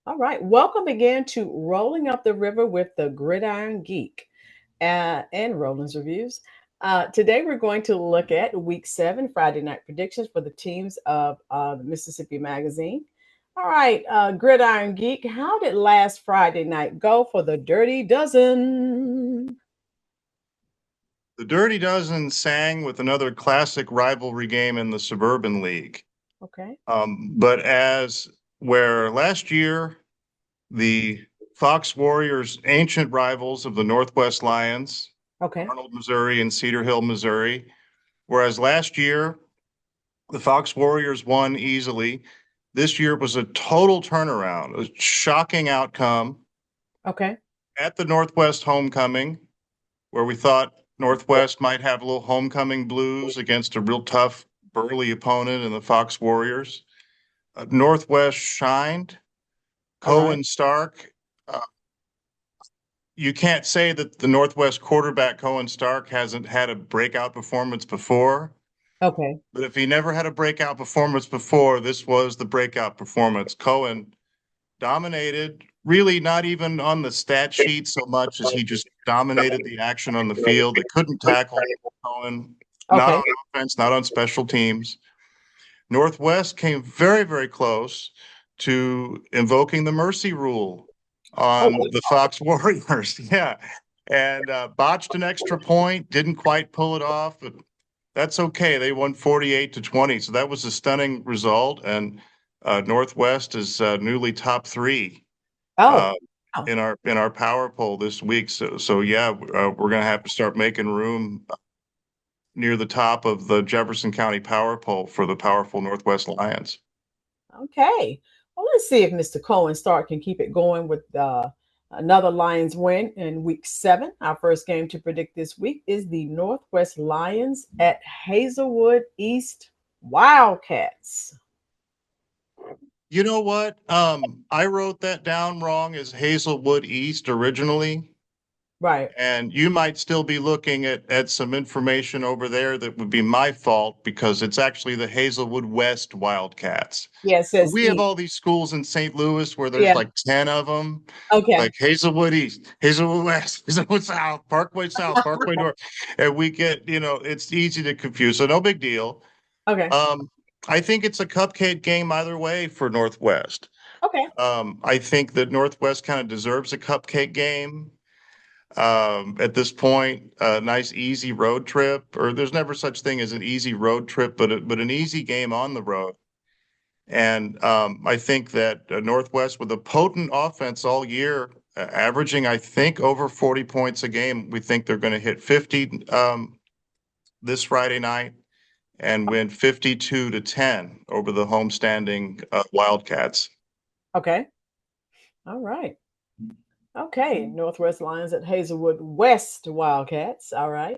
All right. Welcome again to Rolling Up the River with the Gridiron Geek and Roland's Reviews. Today we're going to look at Week 7 Friday night predictions for the teams of the Mississippi Magazine. All right, Gridiron Geek, how did last Friday night go for the Dirty Dozen? The Dirty Dozen sang with another classic rivalry game in the Suburban League. Okay. But as where last year, the Fox Warriors, ancient rivals of the Northwest Lions, Okay. Arnold, Missouri, and Cedar Hill, Missouri, whereas last year, the Fox Warriors won easily. This year was a total turnaround, a shocking outcome Okay. at the Northwest homecoming, where we thought Northwest might have a little homecoming blues against a real tough, burly opponent in the Fox Warriors. Northwest shined. All right. Cohen Stark. Uh, you can't say that the Northwest quarterback Cohen Stark hasn't had a breakout performance before, Okay. but if he never had a breakout performance before, this was the breakout performance. Cohen dominated, really not even on the stat sheet so much as he just dominated the action on the field. They couldn't tackle Cohen, not Okay. on offense, not on special teams. Northwest came very, very close to invoking the mercy rule Oh, on the Fox Warriors. Yeah. And botched an extra point, didn't quite pull it off, but that's okay. They won 48-20. So that was a stunning result. And Northwest is newly top three oh, uh, oh. in our power poll this week. So yeah, we're going to have to start making room near the top of the Jefferson County power poll for the powerful Northwest Lions. Okay. Well, let's see if Mr. Cohen Stark can keep it going with another Lions win in week 7. Our first game to predict this week is the Northwest Lions at Hazelwood East Wildcats. You know what? I wrote that down wrong as Hazelwood East originally. Right. And you might still be looking at some information over there that would be my fault because it's actually the Hazelwood West Wildcats. Yeah, it says We have East. all these schools in St. Louis where there's Yeah. like 10 of them, Okay. like Hazelwood East, Hazelwood West, Hazelwood South, Parkway North. And we get, it's easy to confuse. So no big deal. Okay. Um, I think it's a cupcake game either way for Northwest. Okay. I think that Northwest kind of deserves a cupcake game at this point. A nice easy road trip, or there's never such thing as an easy road trip, but an easy game on the road. And I think that Northwest, with a potent offense all year, averaging I think over 40 points a game, we think they're going to hit 50 this Friday night and win 52-10 over the homestanding Wildcats. Okay. All right. Okay. Northwest Lions at Hazelwood West Wildcats. All right.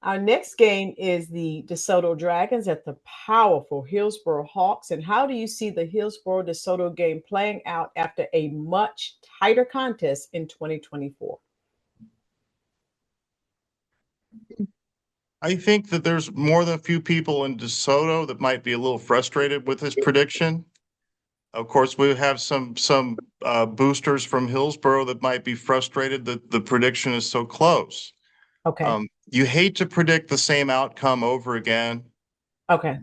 Our next game is the DeSoto Dragons at the powerful Hillsboro Hawks. And how do you see the Hillsboro DeSoto game playing out after a much tighter contest in 2024? I think that there's more than a few people in DeSoto that might be a little frustrated with this prediction. Of course, we have some boosters from Hillsboro that might be frustrated that the prediction is so close. Okay. You hate to predict the same outcome over again. Okay.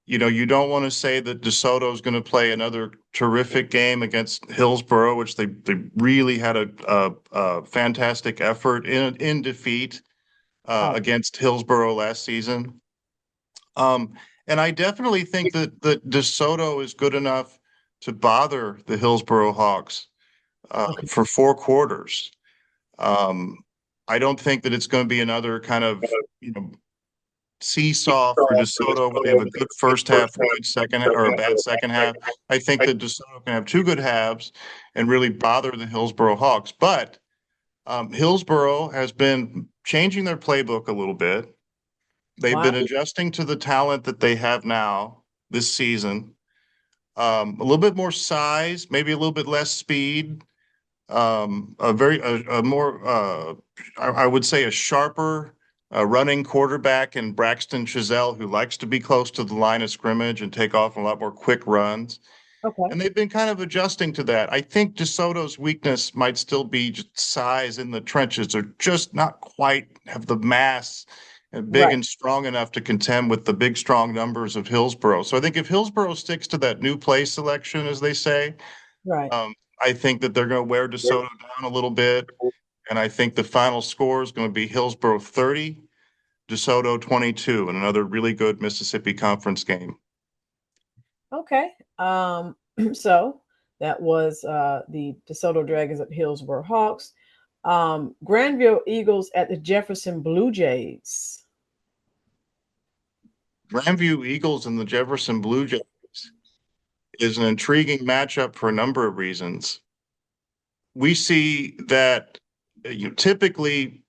You don't want to say that DeSoto is going to play another terrific game against Hillsboro, which they really had a fantastic effort in defeat Oh, against Hillsboro last season. And I definitely think that DeSoto is good enough to bother the Hillsboro Hawks okay. for 4 quarters. Um, I don't think that it's going to be another kind of seesaw for DeSoto where they have a good first half, a good second, or a bad second half. I think that DeSoto can have 2 good halves and really bother the Hillsboro Hawks. But Hillsboro has been changing their playbook a little bit. They've Wow. been adjusting to the talent that they have now this season. A little bit more size, maybe a little bit less speed. A more I would say a sharper running quarterback in Braxton Chazelle, who likes to be close to the line of scrimmage and take off a lot more quick runs. Okay. And they've been kind of adjusting to that. I think DeSoto's weakness might still be just size in the trenches. They're just not quite have the mass and big Right. and strong enough to contend with the big, strong numbers of Hillsborough. So I think if Hillsborough sticks to that new play selection, as they say, Right. I think that they're going to wear DeSoto down a little bit. And I think the final score is going to be Hillsborough 30, DeSoto 22, and another really good Mississippi Conference game. Okay. So that was the DeSoto Dragons at Hillsborough Hawks. Granville Eagles at the Jefferson Blue Jays. Grandview Eagles and the Jefferson Blue Jays is an intriguing matchup for a number of reasons. We see that typically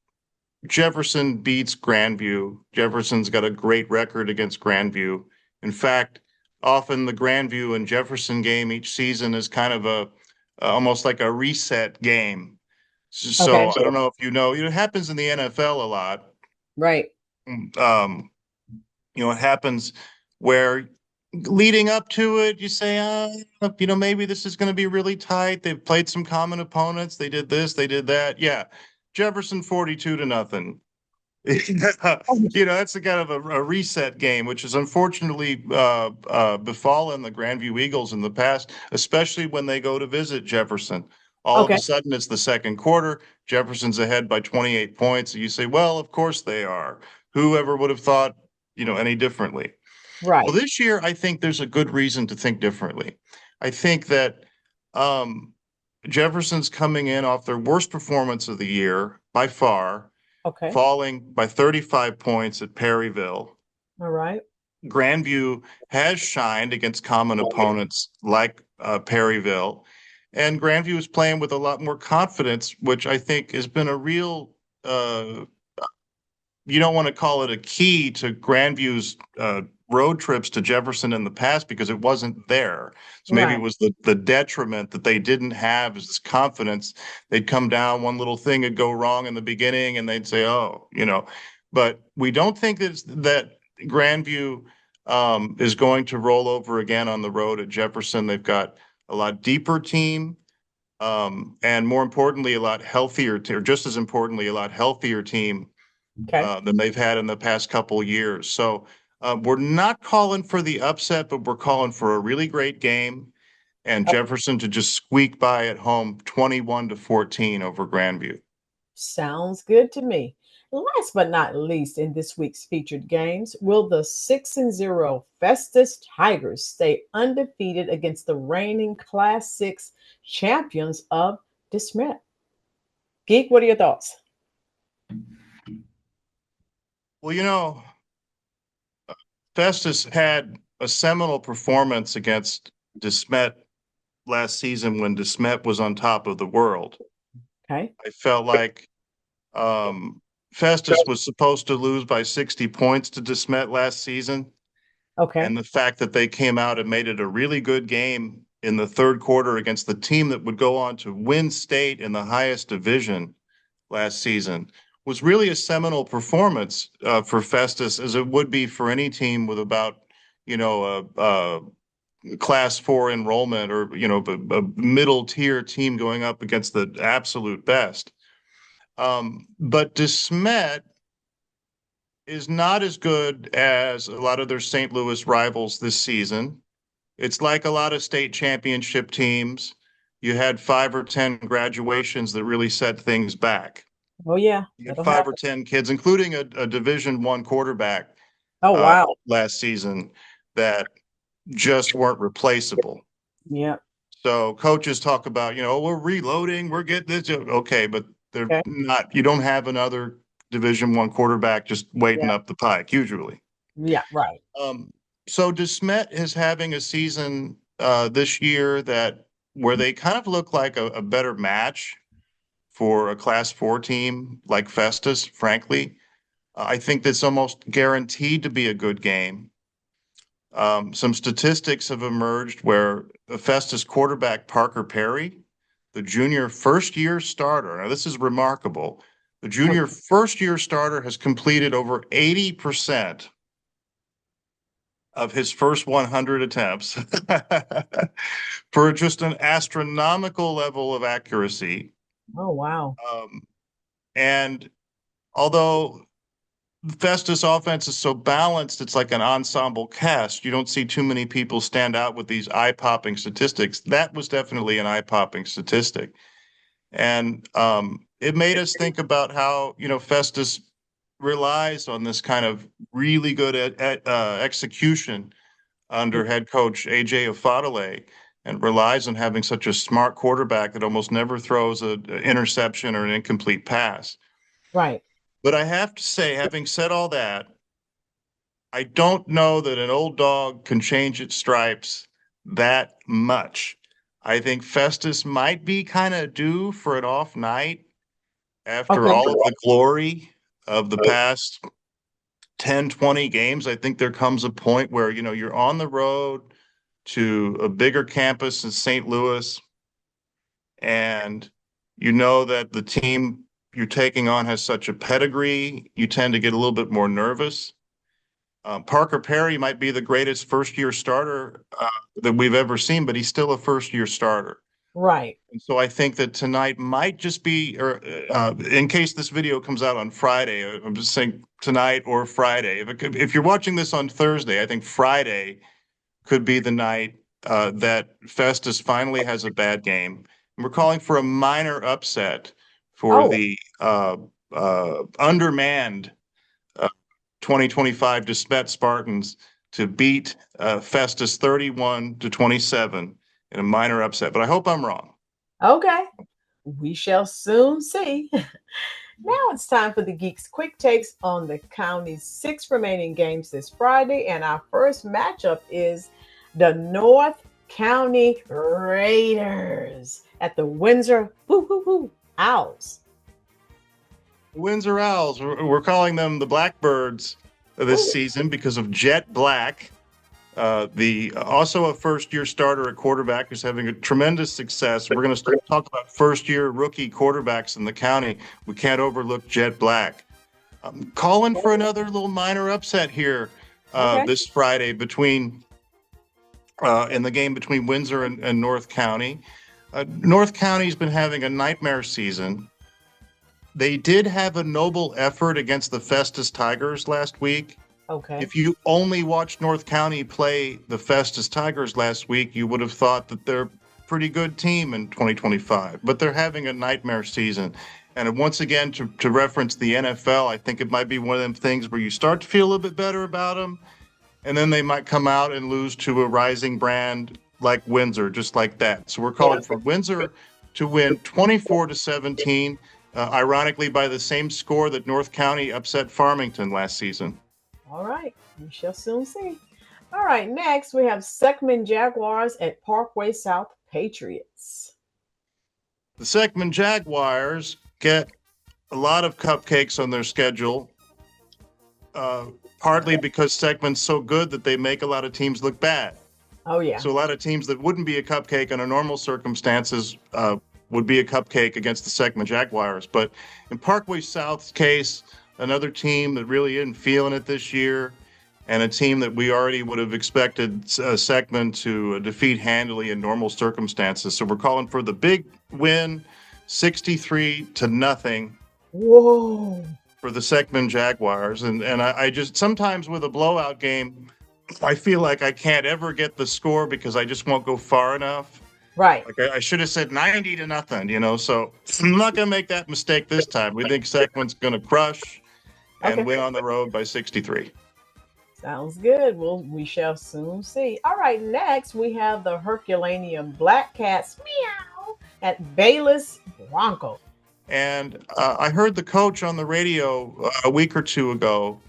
Jefferson beats Grandview. Jefferson's got a great record against Grandview. In fact, often the Grandview and Jefferson game each season is kind of a almost like a reset game. Okay. So I don't know if you know, it happens in the NFL a lot. Right. Um, it happens where leading up to it, you say, maybe this is going to be really tight. They've played some common opponents. They did this, they did that. Yeah. Jefferson 42-0. That's a kind of a reset game, which has unfortunately befallen the Grandview Eagles in the past, especially when they go to visit Jefferson. All of Okay. a sudden, it's the second quarter. Jefferson's ahead by 28 points. And you say, well, of course they are. Whoever would have thought, any differently? Well, Right. this year, I think there's a good reason to think differently. I think that um, Jefferson's coming in off their worst performance of the year by far, Okay. falling by 35 points at Perryville. All right. Grandview has shined against common opponents like Perryville, and Grandview is playing with a lot more confidence, which I think has been a real you don't want to call it a key to Grandview's road trips to Jefferson in the past because it wasn't there. So maybe it Right. was the detriment that they didn't have is this confidence. They'd come down, one little thing would go wrong in the beginning, and they'd say, "Oh, But we don't think that Grandview is going to roll over again on the road at Jefferson. They've got a lot deeper team. And more importantly, a lot healthier, or just as importantly, a lot healthier team Okay. than they've had in the past couple of years. So we're not calling for the upset, but we're calling for a really great game and Jefferson to just squeak by at home 21-14 over Grandview. Sounds good to me. Last but not least, in this week's featured games, will the 6-0 Festus Tigers stay undefeated against the reigning Class 6 champions of DeSmet? Geek, what are your thoughts? Well, Festus had a seminal performance against DeSmet last season when DeSmet was on top of the world. Okay. I felt like Festus was supposed to lose by 60 points to DeSmet last season. Okay. And the fact that they came out and made it a really good game in the third quarter against the team that would go on to win state in the highest division last season was really a seminal performance for Festus, as it would be for any team with about, a class 4 enrollment or, a middle tier team going up against the absolute best. But DeSmet is not as good as a lot of their St. Louis rivals this season. It's like a lot of state championship teams. You had 5 or 10 graduations that really set things back. Oh, yeah, You had that'll 5 or 10 kids, including a Division I quarterback Oh, wow. last season that just weren't replaceable. Yeah. So coaches talk about, we're reloading, we're getting this. Okay, but they're Okay. not. You don't have another Division I quarterback just waiting Yeah. up the pike usually. Yeah. Right. Um, so DeSmet is having a season this year where they kind of look like a better match for a Class 4 team like Festus, frankly. I think that's almost guaranteed to be a good game. Some statistics have emerged where the Festus quarterback Parker Perry, the junior first year starter, now this is remarkable. The junior first year starter has completed over 80% of his first 100 attempts for just an astronomical level of accuracy. Oh, wow. And although Festus offense is so balanced, it's like an ensemble cast. You don't see too many people stand out with these eye-popping statistics. That was definitely an eye-popping statistic. And it made us think about how, Festus relies on this kind of really good execution under head coach AJ Afadale, and relies on having such a smart quarterback that almost never throws an interception or an incomplete pass. Right. But I have to say, having said all that, I don't know that an old dog can change its stripes that much. I think Festus might be kind of due for an off night after Okay. all of the glory of the past 10, 20 games. I think there comes a point where, you're on the road to a bigger campus in St. Louis, and you know that the team you're taking on has such a pedigree, you tend to get a little bit more nervous. Parker Perry might be the greatest first-year starter that we've ever seen, but he's still a first-year starter. Right. And so I think that tonight might just be, or in case this video comes out on Friday, I'm just saying tonight or Friday. If you're watching this on Thursday, I think Friday could be the night that Festus finally has a bad game. And we're calling for a minor upset for Oh, the undermanned 2025 DeSmet Spartans to beat Festus 31-27 in a minor upset. But I hope I'm wrong. okay. We shall soon see. Now it's time for the Geeks quick takes on the county's 6 remaining games this Friday. And our first matchup is the North County Raiders at the Windsor Owls. Windsor Owls, we're calling them the Blackbirds this season because of Jet Black, the also a first-year starter at quarterback who's having a tremendous success. We're going to talk about first-year rookie quarterbacks in the county. We can't overlook Jet Black. Calling for another little minor upset here this Friday in the game between Windsor and North County. North County's been having a nightmare season. They did have a noble effort against the Festus Tigers last week. Okay. If you only watched North County play the Festus Tigers last week, you would have thought that they're a pretty good team in 2025, but they're having a nightmare season. And once again, to reference the NFL, I think it might be one of them things where you start to feel a little bit better about them, and then they might come out and lose to a rising brand like Windsor, just like that. So we're calling for Windsor to win 24-17. Ironically, by the same score that North County upset Farmington last season. All right. We shall soon see. All right. Next, we have Seckman Jaguars at Parkway South Patriots. The Seckman Jaguars get a lot of cupcakes on their schedule, partly because Seckman's so good that they make a lot of teams look bad. Oh, yeah. So a lot of teams that wouldn't be a cupcake under normal circumstances would be a cupcake against the Seckman Jaguars. But in Parkway South's case, another team that really isn't feeling it this year, and a team that we already would have expected Seckman to defeat handily in normal circumstances. So we're calling for the big win, 63-0. Whoa. For the Seckman Jaguars. And I just, sometimes with a blowout game, I feel like I can't ever get the score because I just won't go far enough. Right. Like I should have said 90-0, so I'm not going to make that mistake this time. We think Seckman's going to crush and win on the road by 63. Sounds good. Well, we shall soon see. All right, next we have the Herculaneum Black Cats meow at Bayless Bronco. And I heard the coach on the radio a week or two ago,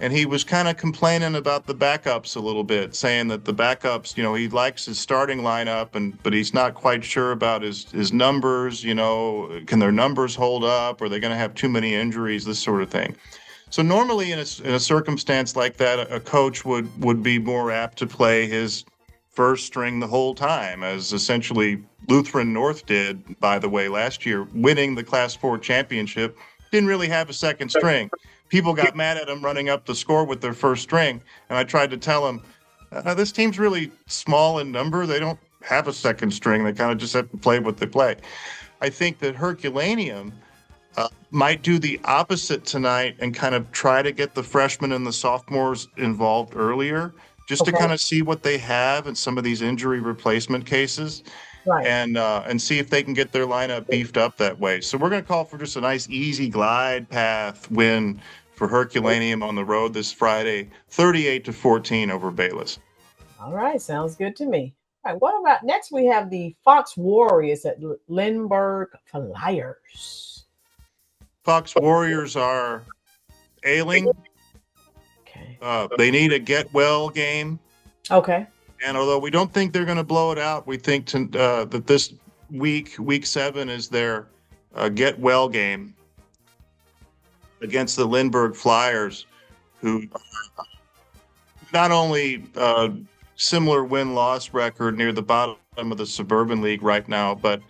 and he was kind of complaining about the backups a little bit, saying that the backups, he likes his starting lineup, but he's not quite sure about his numbers. Can their numbers hold up? Are they going to have too many injuries? This sort of thing. So normally in a circumstance like that, a coach would be more apt to play his first string the whole time, as essentially Lutheran North did, by the way, last year, winning the Class 4 championship. Didn't really have a second string. People got mad at him running up the score with their first string, and I tried to tell him, This team's really small in number. They don't have a second string. They kind of just have to play what they play. I think that Herculaneum might do the opposite tonight and kind of try to get the freshmen and the sophomores involved earlier, just to Okay. kind of see what they have in some of these injury replacement cases, Right. and see if they can get their lineup beefed up that way. So we're going to call for just a nice, easy glide path win for Herculaneum on the road this Friday, 38-14 over Bayless. All right. Sounds good to me. All right. What about next? We have the Fox Warriors at Lindbergh Flyers. Fox Warriors are ailing. Okay. They need a get well game. Okay. And although we don't think they're going to blow it out, we think that this week 7, is their get well game against the Lindbergh Flyers, who not only similar win-loss record near the bottom of the Suburban League right now, but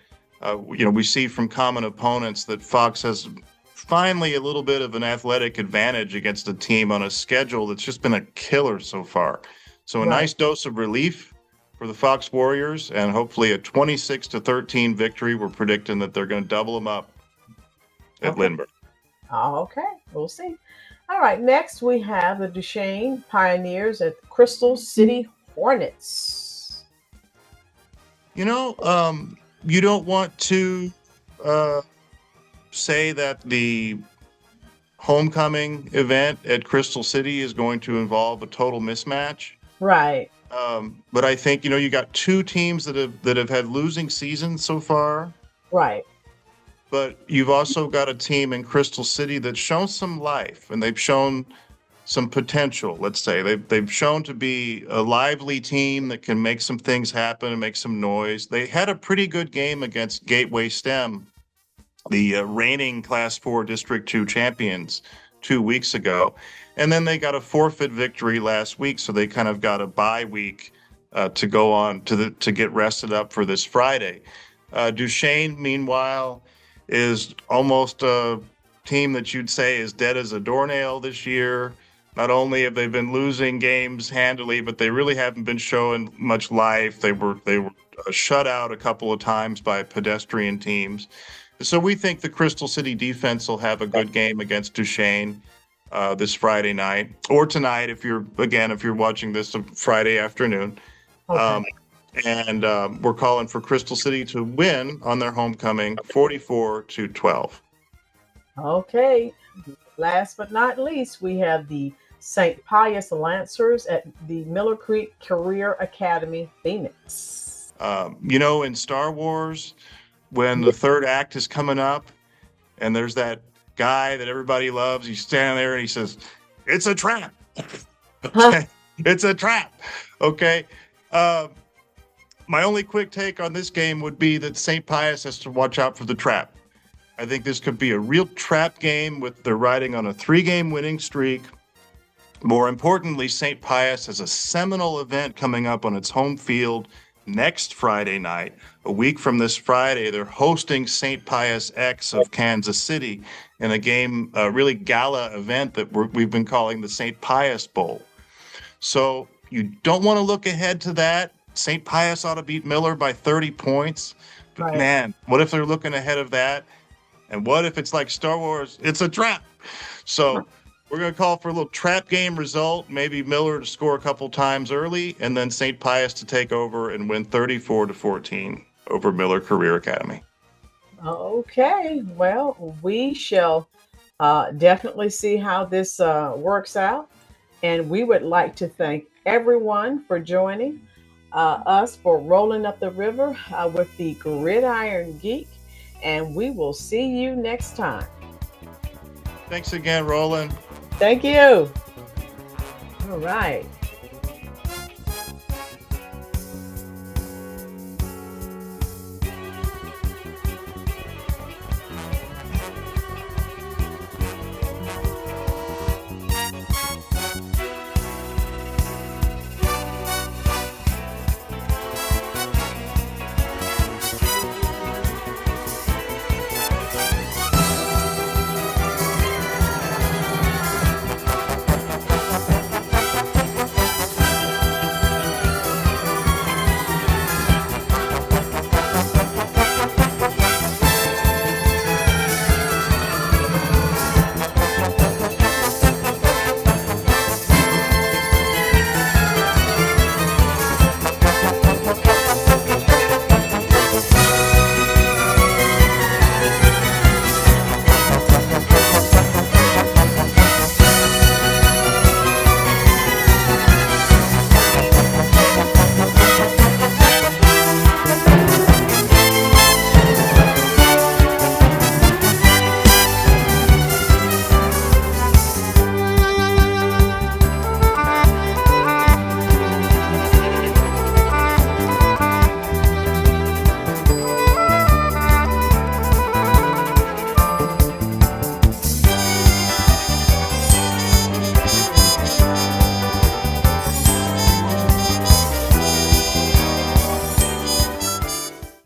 we see from common opponents that Fox has finally a little bit of an athletic advantage against a team on a schedule that's just been a killer so far. So a Right. nice dose of relief for the Fox Warriors, and hopefully a 26-13 victory. We're predicting that they're going to double them up at Okay. Lindbergh. Oh, okay. We'll see. All right. Next, we have the Duchesne Pioneers at Crystal City Hornets. You don't want to say that the homecoming event at Crystal City is going to involve a total mismatch. Right. But I think, you got two teams that have had losing seasons so far, Right. but you've also got a team in Crystal City that's shown some life, and they've shown some potential. Let's say they've shown to be a lively team that can make some things happen and make some noise. They had a pretty good game against Gateway STEM, the reigning Class 4 District 2 champions, 2 weeks ago. And then they got a forfeit victory last week, so they kind of got a bye week to go on to get rested up for this Friday. Duchesne, meanwhile, is almost a team that you'd say is dead as a doornail this year. Not only have they been losing games handily, but they really haven't been showing much life. They were shut out a couple of times by pedestrian teams. So we think the Crystal City defense will have a good game against Duchesne this Friday night, or tonight if you're watching this Friday afternoon. Okay. And we're calling for Crystal City to win on their homecoming, 44-12. Okay. Last but not least, we have the St. Pius Lancers at the Miller Creek Career Academy, Phoenix. In Star Wars, when the third act is coming up, and there's that guy that everybody loves, he's standing there and he says, "It's a trap." Okay? It's a trap. Okay. My only quick take on this game would be that St. Pius has to watch out for the trap. I think this could be a real trap game with they're riding on a 3-game winning streak. More importantly, St. Pius has a seminal event coming up on its home field next Friday night. A week from this Friday, they're hosting St. Pius X of Kansas City in a game, a really gala event that we've been calling the St. Pius Bowl. So you don't want to look ahead to that. St. Pius ought to beat Miller by 30 points. But Right. man, what if they're looking ahead of that? And what if it's like Star Wars? It's a trap. So we're going to call for a little trap game result. Maybe Miller to score a couple times early, and then St. Pius to take over and win 34-14 over Miller Career Academy. Okay. Well, we shall definitely see how this works out. And we would like to thank everyone for joining us for Rolling Up the River with the Gridiron Geek. And we will see you next time. Thanks again, Rolynn. Thank you. All right.